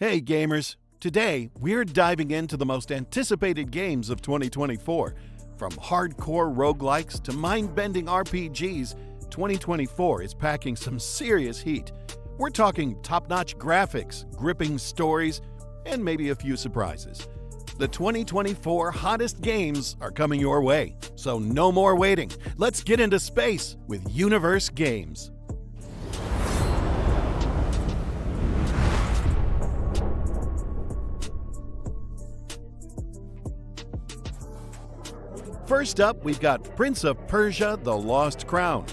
Hey gamers! Today, we're diving into the most anticipated games of 2024. From hardcore roguelikes to mind-bending RPGs, 2024 is packing some serious heat. We're talking top-notch graphics, gripping stories, and maybe a few surprises. The 2024 hottest games are coming your way, so no more waiting. Let's get into space with Universe Games. First up, we've got Prince of Persia: The Lost Crown.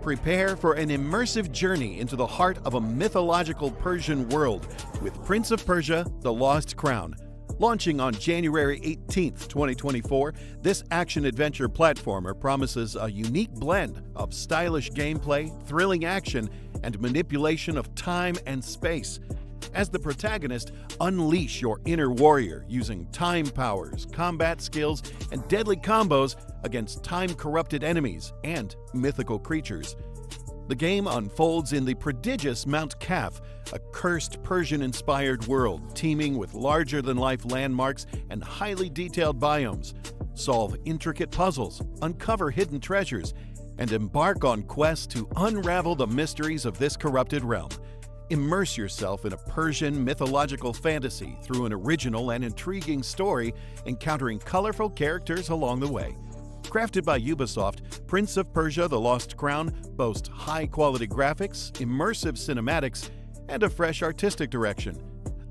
Prepare for an immersive journey into the heart of a mythological Persian world with Prince of Persia: The Lost Crown. Launching on January 18th, 2024, this action-adventure platformer promises a unique blend of stylish gameplay, thrilling action, and manipulation of time and space. As the protagonist, unleash your inner warrior using time powers, combat skills, and deadly combos against time-corrupted enemies and mythical creatures. The game unfolds in the prodigious Mount Kaf, a cursed Persian-inspired world teeming with larger-than-life landmarks and highly detailed biomes. Solve intricate puzzles, uncover hidden treasures, and embark on quests to unravel the mysteries of this corrupted realm. Immerse yourself in a Persian mythological fantasy through an original and intriguing story, encountering colorful characters along the way. Crafted by Ubisoft, Prince of Persia: The Lost Crown boasts high-quality graphics, immersive cinematics, and a fresh artistic direction.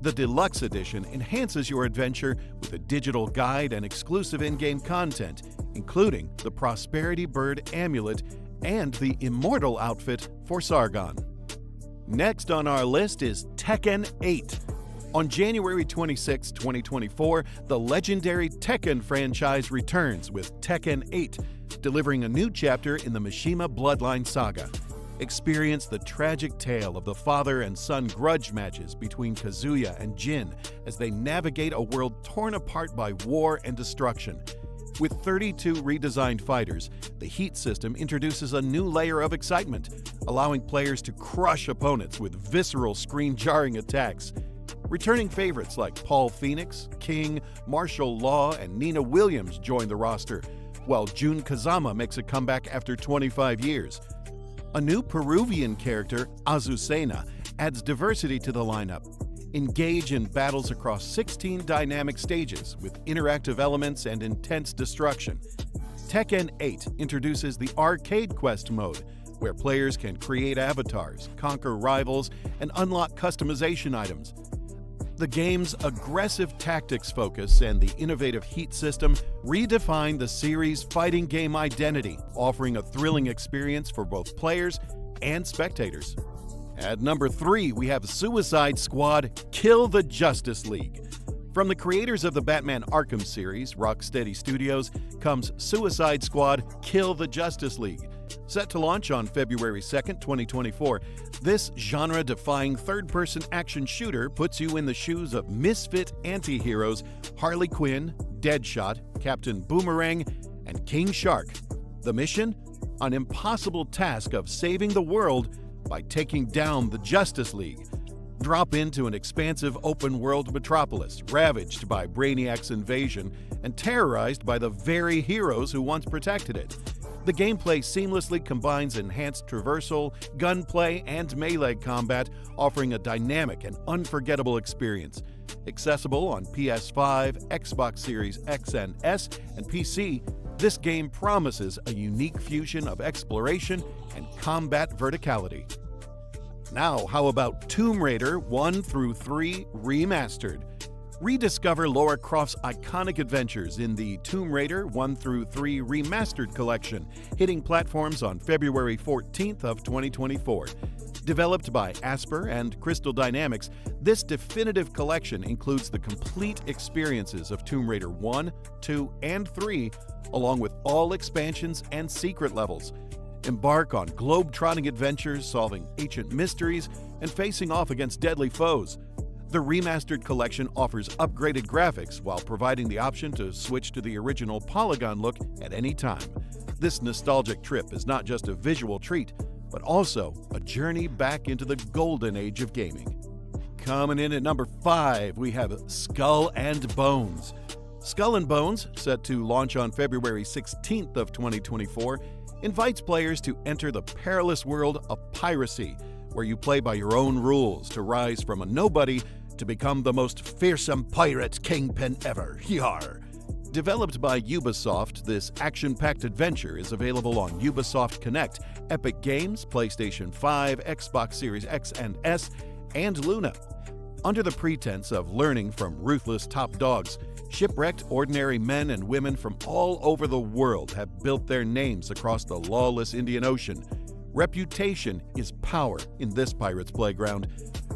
The Deluxe Edition enhances your adventure with a digital guide and exclusive in-game content, including the Prosperity Bird Amulet and the Immortal outfit for Sargon. Next on our list is Tekken 8. On January 26, 2024, the legendary Tekken franchise returns with Tekken 8, delivering a new chapter in the Mishima Bloodline Saga. Experience the tragic tale of the father and son grudge matches between Kazuya and Jin as they navigate a world torn apart by war and destruction. With 32 redesigned fighters, the Heat system introduces a new layer of excitement, allowing players to crush opponents with visceral screen-jarring attacks. Returning favorites like Paul Phoenix, King, Martial Law, and Nina Williams join the roster, while Jun Kazama makes a comeback after 25 years. A new Peruvian character, Azucena, adds diversity to the lineup. Engage in battles across 16 dynamic stages with interactive elements and intense destruction. Tekken 8 introduces the Arcade Quest mode, where players can create avatars, conquer rivals, and unlock customization items. The game's aggressive tactics focus and the innovative Heat system redefine the series' fighting game identity, offering a thrilling experience for both players and spectators. At number 3, we have Suicide Squad: Kill the Justice League. From the creators of the Batman Arkham series, Rocksteady Studios, comes Suicide Squad: Kill the Justice League. Set to launch on February 2nd, 2024, this genre-defying third-person action shooter puts you in the shoes of misfit anti-heroes Harley Quinn, Deadshot, Captain Boomerang, and King Shark. The mission? An impossible task of saving the world by taking down the Justice League. Drop into an expansive open-world metropolis ravaged by Brainiac's invasion and terrorized by the very heroes who once protected it. The gameplay seamlessly combines enhanced traversal, gunplay, and melee combat, offering a dynamic and unforgettable experience. Accessible on PS5, Xbox Series X and S, and PC, this game promises a unique fusion of exploration and combat verticality. Now, how about Tomb Raider 1 through 3 Remastered? Rediscover Lara Croft's iconic adventures in the Tomb Raider 1 through 3 Remastered collection, hitting platforms on February 14th of 2024. Developed by Asper and Crystal Dynamics, this definitive collection includes the complete experiences of Tomb Raider 1, 2, and 3, along with all expansions and secret levels. Embark on globe-trotting adventures, solving ancient mysteries, and facing off against deadly foes. The Remastered collection offers upgraded graphics while providing the option to switch to the original polygon look at any time. This nostalgic trip is not just a visual treat, but also a journey back into the golden age of gaming. Coming in at number 5, we have Skull and Bones. Skull and Bones, set to launch on February 16th of 2024, invites players to enter the perilous world of piracy, where you play by your own rules to rise from a nobody to become the most fearsome pirate kingpin ever. Yar! Developed by Ubisoft, this action-packed adventure is available on Ubisoft Connect, Epic Games, PlayStation 5, Xbox Series X and S, and Luna. Under the pretense of learning from ruthless top dogs, shipwrecked ordinary men and women from all over the world have built their names across the lawless Indian Ocean. Reputation is power in this pirate's playground.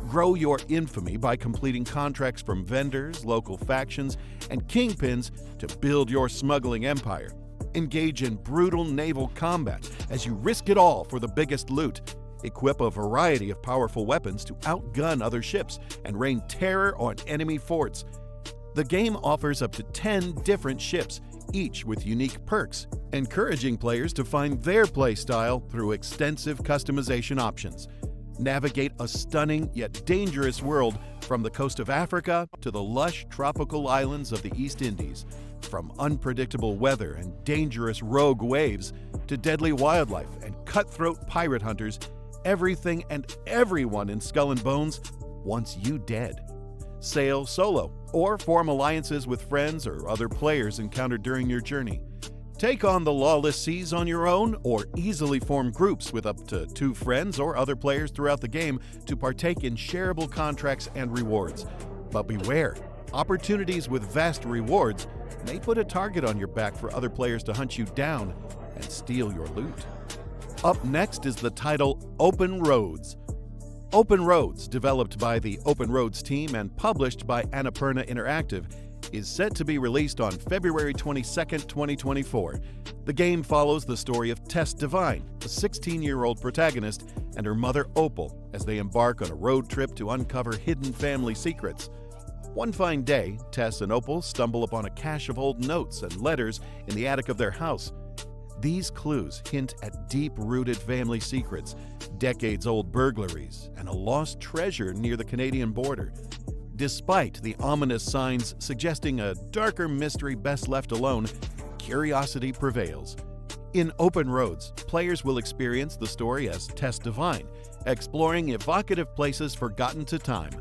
Grow your infamy by completing contracts from vendors, local factions, and kingpins to build your smuggling empire. Engage in brutal naval combat as you risk it all for the biggest loot. Equip a variety of powerful weapons to outgun other ships and rain terror on enemy forts. The game offers up to 10 different ships, each with unique perks, encouraging players to find their playstyle through extensive customization options. Navigate a stunning yet dangerous world from the coast of Africa to the lush tropical islands of the East Indies. From unpredictable weather and dangerous rogue waves to deadly wildlife and cutthroat pirate hunters, everything and everyone in Skull and Bones wants you dead. Sail solo or form alliances with friends or other players encountered during your journey. Take on the lawless seas on your own or easily form groups with up to 2 friends or other players throughout the game to partake in shareable contracts and rewards. But beware, opportunities with vast rewards may put a target on your back for other players to hunt you down and steal your loot. Up next is the title Open Roads. Open Roads, developed by the Open Roads team and published by Annapurna Interactive, is set to be released on February 22, 2024. The game follows the story of Tess Devine, a 16-year-old protagonist, and her mother Opal as they embark on a road trip to uncover hidden family secrets. One fine day, Tess and Opal stumble upon a cache of old notes and letters in the attic of their house. These clues hint at deep-rooted family secrets, decades-old burglaries, and a lost treasure near the Canadian border. Despite the ominous signs suggesting a darker mystery best left alone, curiosity prevails. In Open Roads, players will experience the story as Tess Devine, exploring evocative places forgotten to time.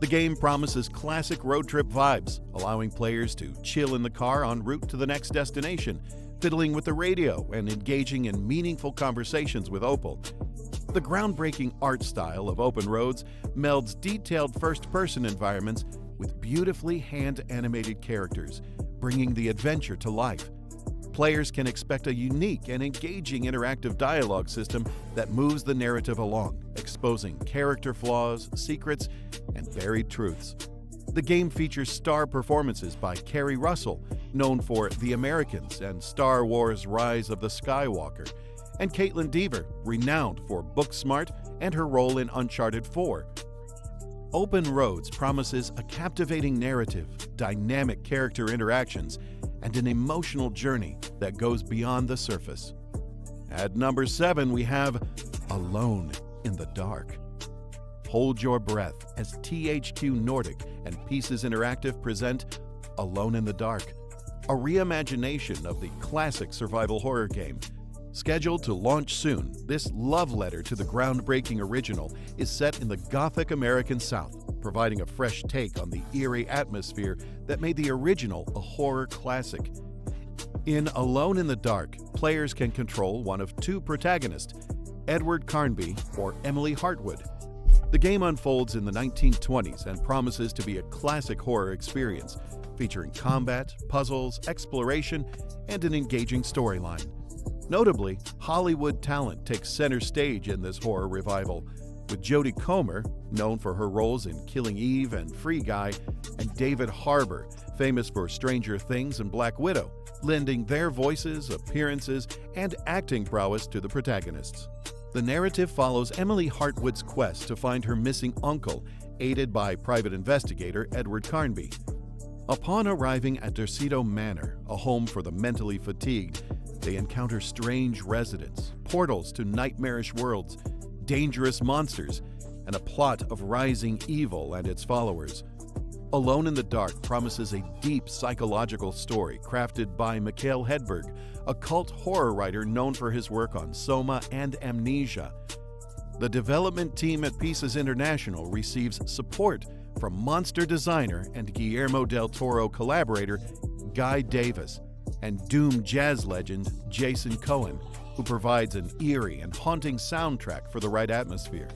The game promises classic road trip vibes, allowing players to chill in the car en route to the next destination, fiddling with the radio and engaging in meaningful conversations with Opal. The groundbreaking art style of Open Roads melds detailed first-person environments with beautifully hand-animated characters, bringing the adventure to life. Players can expect a unique and engaging interactive dialogue system that moves the narrative along, exposing character flaws, secrets, and buried truths. The game features star performances by Kerry Russell, known for The Americans and Star Wars Rise of the Skywalker, and Caitlin Dever, renowned for Booksmart and her role in Uncharted 4. Open Roads promises a captivating narrative, dynamic character interactions, and an emotional journey that goes beyond the surface. At number 7, we have Alone in the Dark. Hold your breath as THQ Nordic and Pieces Interactive present Alone in the Dark, a reimagination of the classic survival horror game. Scheduled to launch soon, this love letter to the groundbreaking original is set in the Gothic American South, providing a fresh take on the eerie atmosphere that made the original a horror classic. In Alone in the Dark, players can control one of 2 protagonists, Edward Carnby or Emily Hartwood. The game unfolds in the 1920s and promises to be a classic horror experience, featuring combat, puzzles, exploration, and an engaging storyline. Notably, Hollywood talent takes center stage in this horror revival, with Jodie Comer, known for her roles in Killing Eve and Free Guy, and David Harbour, famous for Stranger Things and Black Widow, lending their voices, appearances, and acting prowess to the protagonists. The narrative follows Emily Hartwood's quest to find her missing uncle, aided by private investigator Edward Carnby. Upon arriving at Derceto Manor, a home for the mentally fatigued, they encounter strange residents, portals to nightmarish worlds, dangerous monsters, and a plot of rising evil and its followers. Alone in the Dark promises a deep psychological story crafted by Mikhail Hedberg, a cult horror writer known for his work on Soma and Amnesia. The development team at Pieces International receives support from monster designer and Guillermo del Toro collaborator Guy Davis and Doom jazz legend Jason Cohen, who provides an eerie and haunting soundtrack for the right atmosphere.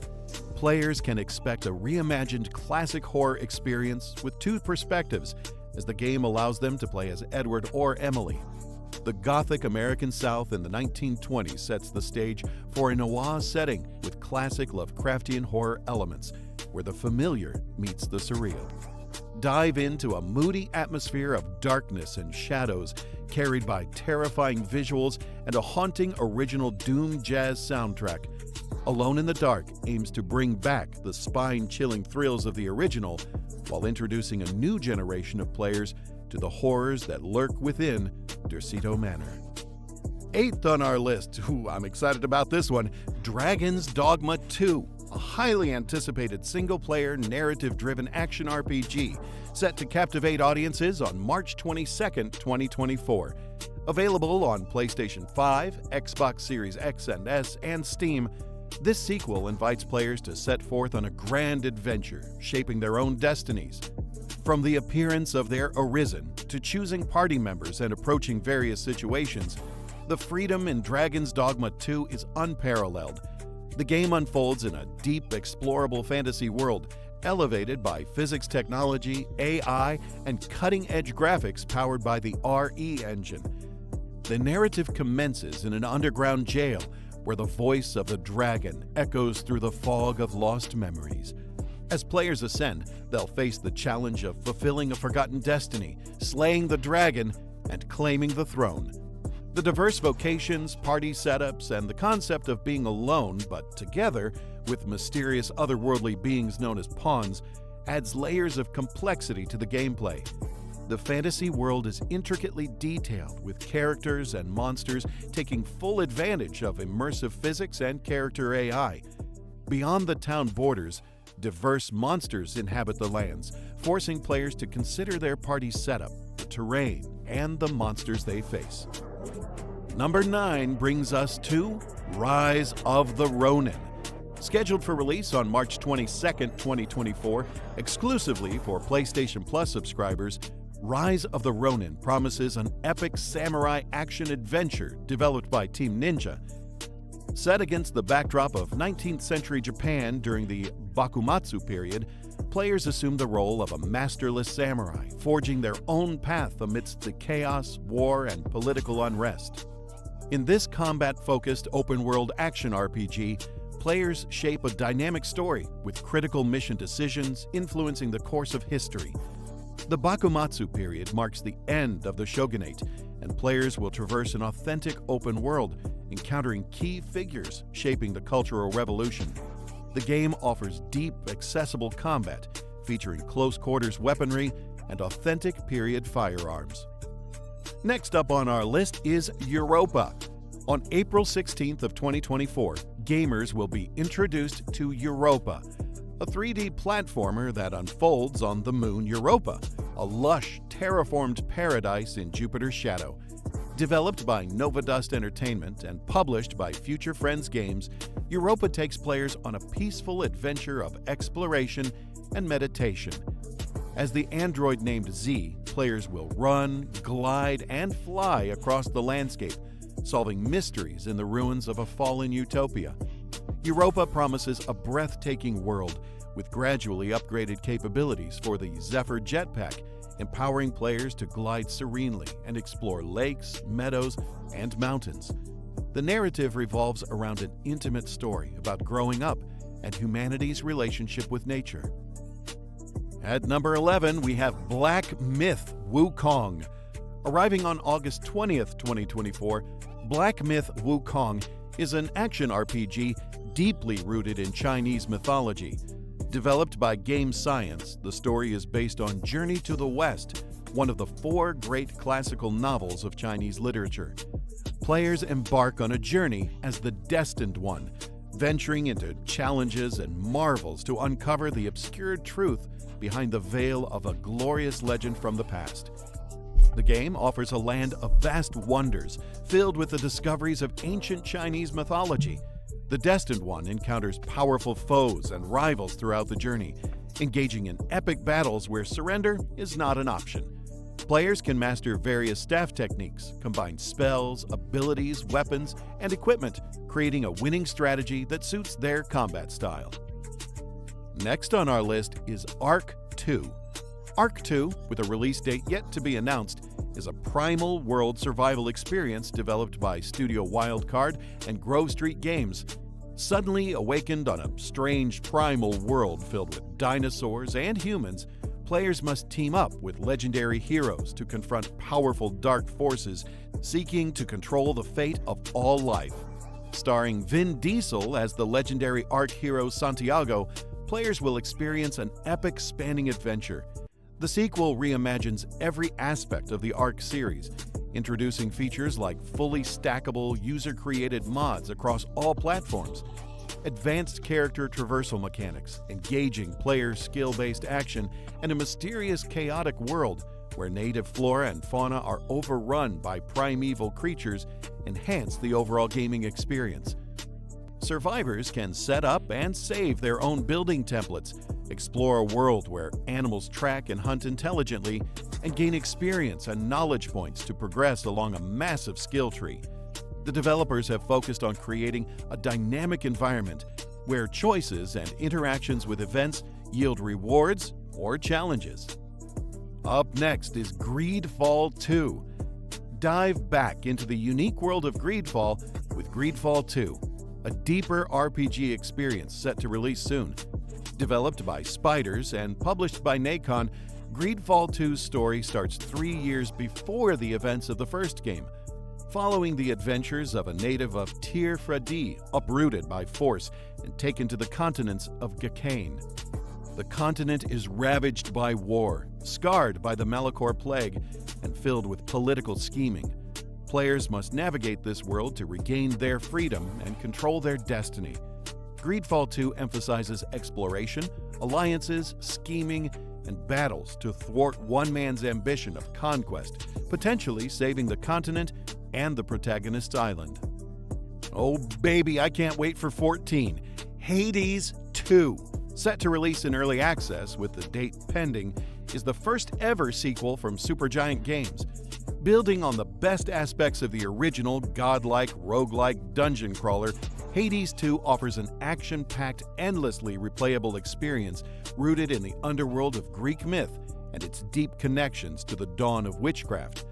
Players can expect a reimagined classic horror experience with two perspectives, as the game allows them to play as Edward or Emily. The Gothic American South in the 1920s sets the stage for a noir setting with classic Lovecraftian horror elements, where the familiar meets the surreal. Dive into a moody atmosphere of darkness and shadows, carried by terrifying visuals and a haunting original Doom jazz soundtrack. Alone in the Dark aims to bring back the spine-chilling thrills of the original while introducing a new generation of players to the horrors that lurk within Dercito Manor. 8th on our list, I'm excited about this one, Dragon's Dogma 2, a highly anticipated single-player, narrative-driven action RPG set to captivate audiences on March 22, 2024. Available on PlayStation 5, Xbox Series X and S, and Steam, this sequel invites players to set forth on a grand adventure, shaping their own destinies. From the appearance of their Arisen to choosing party members and approaching various situations, the freedom in Dragon's Dogma 2 is unparalleled. The game unfolds in a deep, explorable fantasy world, elevated by physics technology, AI, and cutting-edge graphics powered by the RE engine. The narrative commences in an underground jail, where the voice of the dragon echoes through the fog of lost memories. As players ascend, they'll face the challenge of fulfilling a forgotten destiny, slaying the dragon, and claiming the throne. The diverse vocations, party setups, and the concept of being alone but together with mysterious otherworldly beings known as pawns adds layers of complexity to the gameplay. The fantasy world is intricately detailed, with characters and monsters taking full advantage of immersive physics and character AI. Beyond the town borders, diverse monsters inhabit the lands, forcing players to consider their party setup, the terrain, and the monsters they face. Number 9 brings us to Rise of the Ronin. Scheduled for release on March 22, 2024, exclusively for PlayStation Plus subscribers, Rise of the Ronin promises an epic samurai action-adventure developed by Team Ninja. Set against the backdrop of 19th century Japan during the Bakumatsu period, players assume the role of a masterless samurai, forging their own path amidst the chaos, war, and political unrest. In this combat-focused open-world action RPG, players shape a dynamic story with critical mission decisions influencing the course of history. The Bakumatsu period marks the end of the shogunate, and players will traverse an authentic open world, encountering key figures shaping the Cultural Revolution. The game offers deep, accessible combat, featuring close-quarters weaponry and authentic period firearms. Next up on our list is Europa. On April 16th of 2024, gamers will be introduced to Europa, a 3D platformer that unfolds on the moon Europa, a lush, terraformed paradise in Jupiter's shadow. Developed by Novadust Entertainment and published by Future Friends Games, Europa takes players on a peaceful adventure of exploration and meditation. As the android named Z, players will run, glide, and fly across the landscape, solving mysteries in the ruins of a fallen utopia. Europa promises a breathtaking world with gradually upgraded capabilities for the Zephyr jetpack, empowering players to glide serenely and explore lakes, meadows, and mountains. The narrative revolves around an intimate story about growing up and humanity's relationship with nature. At number 11, we have Black Myth: Wukong. Arriving on August 20th, 2024, Black Myth: Wukong is an action RPG deeply rooted in Chinese mythology. Developed by Game Science, the story is based on Journey to the West, one of the 4 great classical novels of Chinese literature. Players embark on a journey as the Destined One, venturing into challenges and marvels to uncover the obscured truth behind the veil of a glorious legend from the past. The game offers a land of vast wonders, filled with the discoveries of ancient Chinese mythology. The Destined One encounters powerful foes and rivals throughout the journey, engaging in epic battles where surrender is not an option. Players can master various staff techniques, combine spells, abilities, weapons, and equipment, creating a winning strategy that suits their combat style. Next on our list is Arc 2. Arc 2, with a release date yet to be announced, is a primal world survival experience developed by Studio Wildcard and Grove Street Games. Suddenly awakened on a strange primal world filled with dinosaurs and humans, players must team up with legendary heroes to confront powerful dark forces seeking to control the fate of all life. Starring Vin Diesel as the legendary Arc hero Santiago, players will experience an epic spanning adventure. The sequel reimagines every aspect of the Arc series, introducing features like fully stackable, user-created mods across all platforms, advanced character traversal mechanics, engaging player skill-based action, and a mysterious, chaotic world where native flora and fauna are overrun by primeval creatures enhance the overall gaming experience. Survivors can set up and save their own building templates, explore a world where animals track and hunt intelligently, and gain experience and knowledge points to progress along a massive skill tree. The developers have focused on creating a dynamic environment where choices and interactions with events yield rewards or challenges. Up next is Greedfall 2. Dive back into the unique world of Greedfall with Greedfall 2, a deeper RPG experience set to release soon. Developed by Spiders and published by Nacon, Greedfall 2's story starts 3 years before the events of the first game, following the adventures of a native of Tir Fradi, uprooted by force and taken to the continents of Gakane. The continent is ravaged by war, scarred by the Malachor Plague, and filled with political scheming. Players must navigate this world to regain their freedom and control their destiny. Greedfall 2 emphasizes exploration, alliances, scheming, and battles to thwart one man's ambition of conquest, potentially saving the continent and the protagonist's island. Oh baby, I can't wait for 14. Hades 2, set to release in early access with the date pending, is the first ever sequel from Supergiant Games. Building on the best aspects of the original godlike, roguelike dungeon crawler, Hades 2 offers an action-packed, endlessly replayable experience rooted in the underworld of Greek myth and its deep connections to the dawn of witchcraft.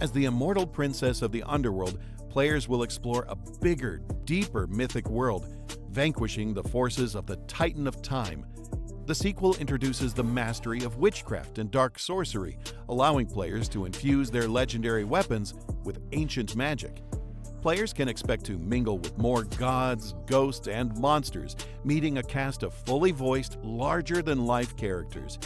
As the immortal princess of the underworld, players will explore a bigger, deeper mythic world, vanquishing the forces of the Titan of Time. The sequel introduces the mastery of witchcraft and dark sorcery, allowing players to infuse their legendary weapons with ancient magic. Players can expect to mingle with more gods, ghosts, and monsters, meeting a cast of fully voiced, larger-than-life characters.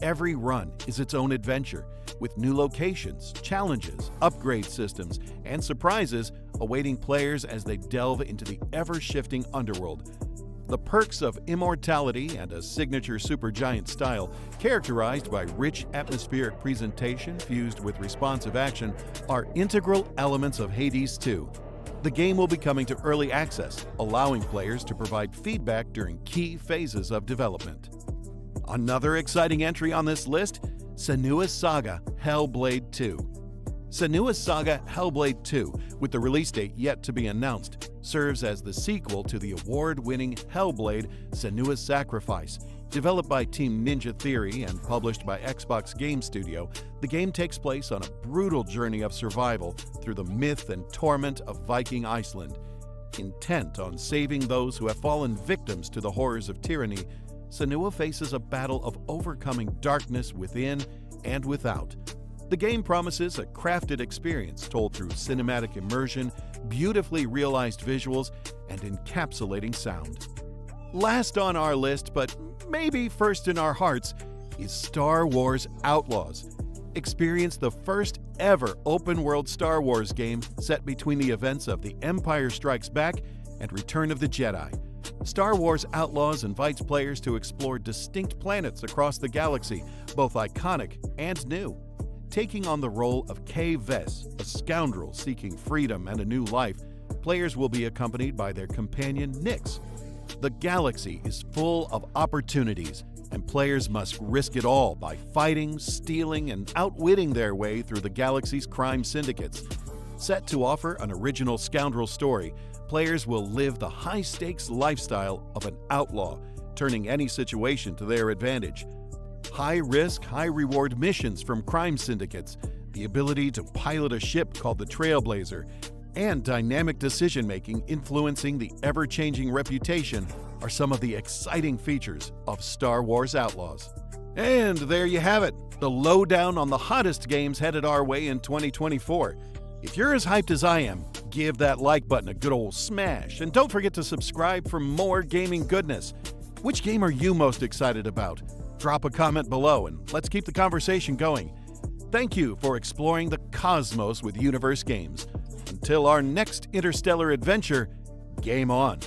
Every run is its own adventure, with new locations, challenges, upgrade systems, and surprises awaiting players as they delve into the ever-shifting underworld. The perks of immortality and a signature Supergiant style, characterized by rich atmospheric presentation fused with responsive action, are integral elements of Hades 2. The game will be coming to early access, allowing players to provide feedback during key phases of development. Another exciting entry on this list, Senua's Saga Hellblade 2. Senua's Saga Hellblade 2, with the release date yet to be announced, serves as the sequel to the award-winning Hellblade: Senua's Sacrifice. Developed by Team Ninja Theory and published by Xbox Game Studio, the game takes place on a brutal journey of survival through the myth and torment of Viking Iceland. Intent on saving those who have fallen victims to the horrors of tyranny, Senua faces a battle of overcoming darkness within and without. The game promises a crafted experience told through cinematic immersion, beautifully realized visuals, and encapsulating sound. Last on our list, but maybe first in our hearts, is Star Wars Outlaws. Experience the first ever open-world Star Wars game set between the events of The Empire Strikes Back and Return of the Jedi. Star Wars Outlaws invites players to explore distinct planets across the galaxy, both iconic and new. Taking on the role of Kay Vess, a scoundrel seeking freedom and a new life, players will be accompanied by their companion Nyx. The galaxy is full of opportunities, and players must risk it all by fighting, stealing, and outwitting their way through the galaxy's crime syndicates. Set to offer an original scoundrel story, players will live the high-stakes lifestyle of an outlaw, turning any situation to their advantage. High-risk, high-reward missions from crime syndicates, the ability to pilot a ship called the Trailblazer, and dynamic decision-making influencing the ever-changing reputation are some of the exciting features of Star Wars Outlaws. And there you have it, the lowdown on the hottest games headed our way in 2024. If you're as hyped as I am, give that like button a good old smash, and don't forget to subscribe for more gaming goodness. Which game are you most excited about? Drop a comment below and let's keep the conversation going. Thank you for exploring the cosmos with Universe Games. Until our next interstellar adventure, game on.